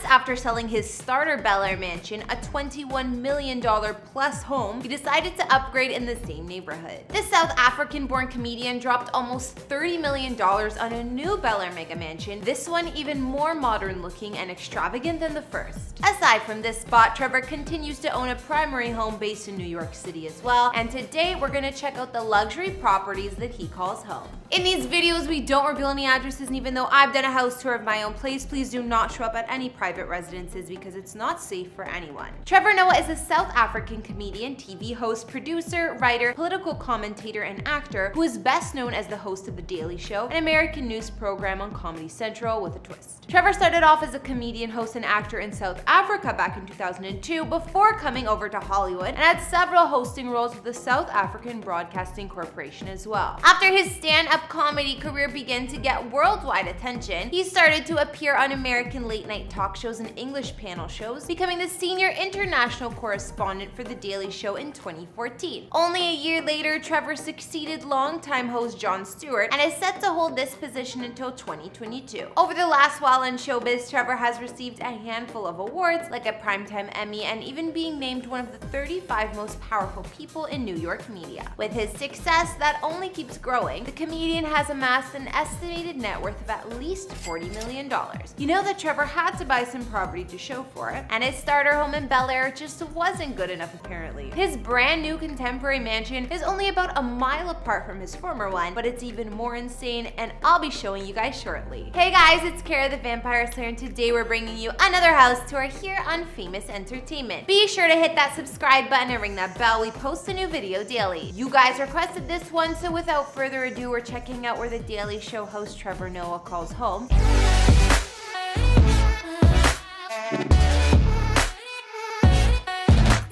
after selling his starter Bel Air mansion, a $21 million plus home, he decided to upgrade in the same neighborhood. This South African-born comedian dropped almost $30 million on a new Bel Air mega mansion, this one even more modern looking and extravagant than the first. Aside from this spot, Trevor continues to own a primary home based in New York City as well, and today we're gonna check out the luxury properties that he calls home. In these videos, we don't reveal any addresses, and even though I've done a house tour of my own place, please do not show up at any private residences because it's not safe for anyone. Trevor Noah is a South African comedian, TV host, producer, writer, political commentator, and actor who is best known as the host of The Daily Show, an American news program on Comedy Central with a twist. Trevor started off as a comedian, host, and actor in South Africa back in 2002 before coming over to Hollywood, and had several hosting roles with the South African Broadcasting Corporation as well. After his stand-up comedy career began to get worldwide attention, he started to appear on American late-night talk shows and English panel shows, becoming the Senior International Correspondent for The Daily Show in 2014. Only a year later, Trevor succeeded longtime host Jon Stewart and is set to hold this position until 2022. Over the last while in showbiz, Trevor has received a handful of awards, like a Primetime Emmy, and even being named one of the 35 most powerful people in New York media. With his success that only keeps growing, the comedian has amassed an estimated net worth of at least $40 million. You know that Trevor had to buy some property to show for it, and his starter home in Bel Air just wasn't good enough apparently. His brand new contemporary mansion is only about a mile apart from his former one, but it's even more insane, and I'll be showing you guys shortly. Hey guys, it's Kara the Vampire Slayer, and today we're bringing you another house tour here on Famous Entertainment. Be sure to hit that subscribe button and ring that bell. We post a new video daily. You guys requested this one, so without further ado, we're checking out where The Daily Show host Trevor Noah calls home.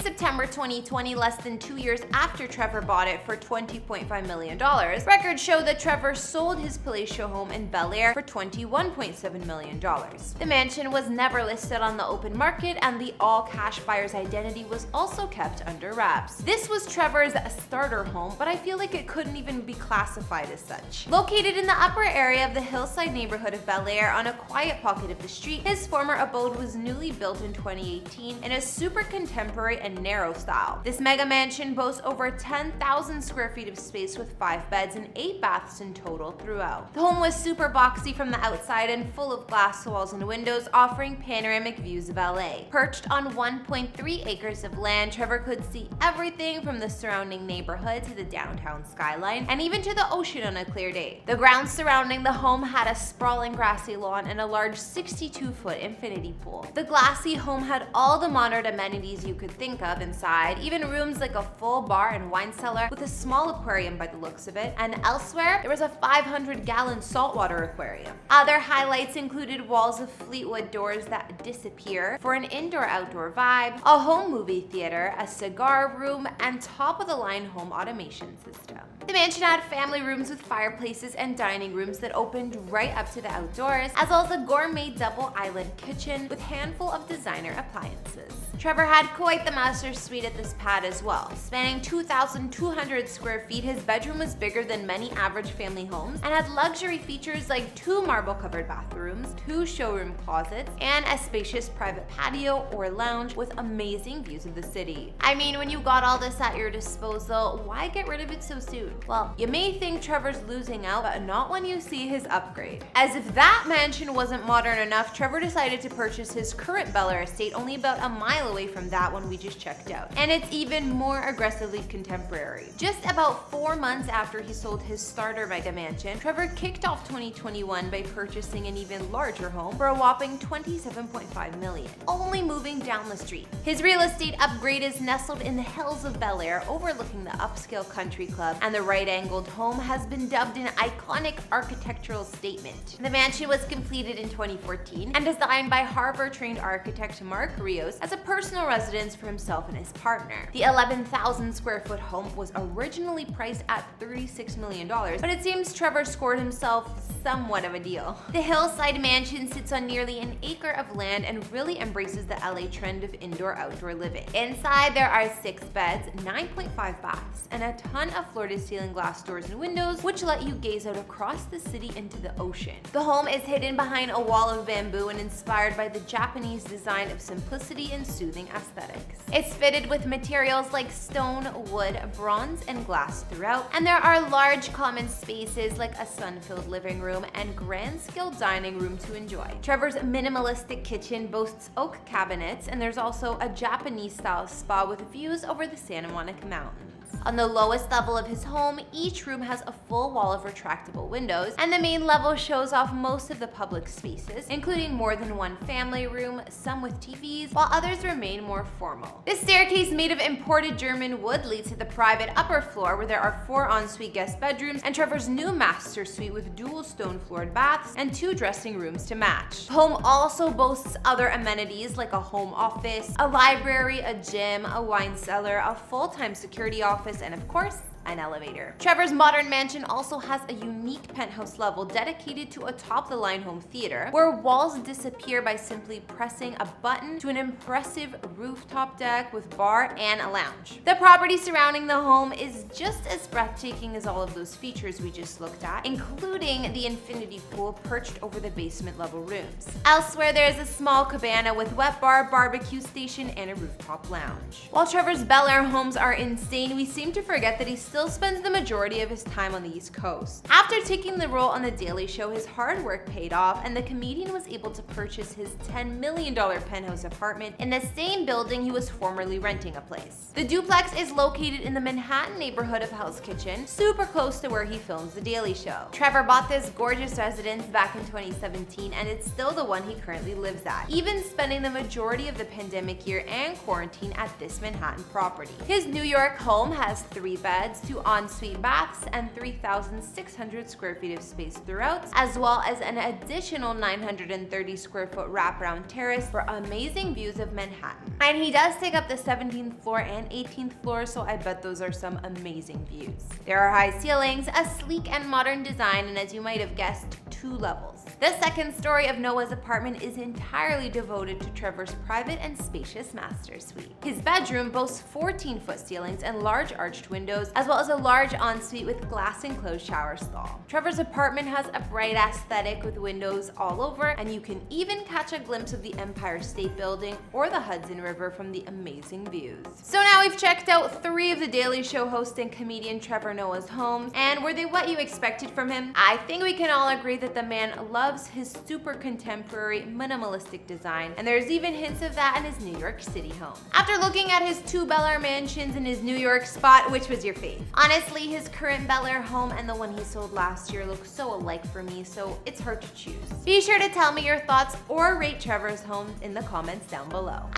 September 2020, less than 2 years after Trevor bought it for $20.5 million, records show that Trevor sold his palatial home in Bel Air for $21.7 million. The mansion was never listed on the open market, and the all-cash buyer's identity was also kept under wraps. This was Trevor's starter home, but I feel like it couldn't even be classified as such. Located in the upper area of the hillside neighborhood of Bel Air on a quiet pocket of the street, his former abode was newly built in 2018 in a super contemporary and narrow style. This mega mansion boasts over 10,000 square feet of space with 5 beds and 8 baths in total throughout. The home was super boxy from the outside and full of glass walls and windows, offering panoramic views of LA. Perched on 1.3 acres of land, Trevor could see everything from the surrounding neighborhood to the downtown skyline and even to the ocean on a clear day. The grounds surrounding the home had a sprawling grassy lawn and a large 62-foot infinity pool. The glassy home had all the modern amenities you could think of inside, even rooms like a full bar and wine cellar with a small aquarium by the looks of it, and elsewhere there was a 500-gallon saltwater aquarium. Other highlights included walls of Fleetwood doors that disappear for an indoor-outdoor vibe, a home movie theater, a cigar room, and top-of-the-line home automation system. The mansion had family rooms with fireplaces and dining rooms that opened right up to the outdoors, as well as a gourmet double-island kitchen with a handful of designer appliances. Trevor had quite the master suite at this pad as well. Spanning 2,200 square feet, his bedroom was bigger than many average family homes and had luxury features like 2 marble-covered bathrooms, 2 showroom closets, and a spacious private patio or lounge with amazing views of the city. I mean, when you got all this at your disposal, why get rid of it so soon? Well, you may think Trevor's losing out, but not when you see his upgrade. As if that mansion wasn't modern enough, Trevor decided to purchase his current Bel Air estate only about a mile away from that one we just checked out. And it's even more aggressively contemporary. Just about 4 months after he sold his starter mega mansion, Trevor kicked off 2021 by purchasing an even larger home for a whopping $27.5 million, only moving down the street. His real estate upgrade is nestled in the hills of Bel Air, overlooking the upscale country club, and the right-angled home has been dubbed an iconic architectural statement. The mansion was completed in 2014 and designed by Harvard-trained architect Mark Rios as a personal residence for himself and his partner. The 11,000 square foot home was originally priced at $36 million, but it seems Trevor scored himself somewhat of a deal. The hillside mansion sits on nearly an acre of land and really embraces the LA trend of indoor-outdoor living. Inside, there are 6 beds, 9.5 baths, and a ton of floor-to-ceiling glass doors and windows, which let you gaze out across the city into the ocean. The home is hidden behind a wall of bamboo and inspired by the Japanese design of simplicity and soothing aesthetics. It's fitted with materials like stone, wood, bronze, and glass throughout, and there are large common spaces like a sun-filled living room and grand-scale dining room to enjoy. Trevor's minimalistic kitchen boasts oak cabinets, and there's also a Japanese-style spa with views over the Santa Monica Mountains. On the lowest level of his home, each room has a full wall of retractable windows, and the main level shows off most of the public spaces, including more than one family room, some with TVs, while others remain more formal. This staircase made of imported German wood leads to the private upper floor, where there are 4 ensuite guest bedrooms and Trevor's new master suite with dual stone-floored baths and 2 dressing rooms to match. The home also boasts other amenities like a home office, a library, a gym, a wine cellar, a full-time security office, and of course, an elevator. Trevor's modern mansion also has a unique penthouse level dedicated to a top-of-the-line home theater, where walls disappear by simply pressing a button, to an impressive rooftop deck with bar and a lounge. The property surrounding the home is just as breathtaking as all of those features we just looked at, including the infinity pool perched over the basement level rooms. Elsewhere, there is a small cabana with wet bar, barbecue station, and a rooftop lounge. While Trevor's Bel Air homes are insane, we seem to forget that he still spends the majority of his time on the East Coast. After taking the role on The Daily Show, his hard work paid off, and the comedian was able to purchase his $10 million penthouse apartment in the same building he was formerly renting a place. The duplex is located in the Manhattan neighborhood of Hell's Kitchen, super close to where he films The Daily Show. Trevor bought this gorgeous residence back in 2017, and it's still the one he currently lives at, even spending the majority of the pandemic year and quarantine at this Manhattan property. His New York home has 3 beds, 2 ensuite baths, and 3,600 square feet of space throughout, as well as an additional 930 square foot wraparound terrace for amazing views of Manhattan. And he does take up the 17th floor and 18th floor, so I bet those are some amazing views. There are high ceilings, a sleek and modern design, and as you might have guessed, 2 levels. The second story of Noah's apartment is entirely devoted to Trevor's private and spacious master suite. His bedroom boasts 14-foot ceilings and large arched windows, as well as a large ensuite with glass-enclosed shower stall. Trevor's apartment has a bright aesthetic with windows all over, and you can even catch a glimpse of the Empire State Building or the Hudson River from the amazing views. So now we've checked out 3 of The Daily Show host and comedian Trevor Noah's homes, and were they what you expected from him? I think we can all agree that the man loves his super contemporary minimalistic design, and there's even hints of that in his New York City home. After looking at his 2 Bel Air mansions in his New York spot, which was your fave? Honestly, his current Bel Air home and the one he sold last year look so alike for me, so it's hard to choose. Be sure to tell me your thoughts or rate Trevor's home in the comments down below.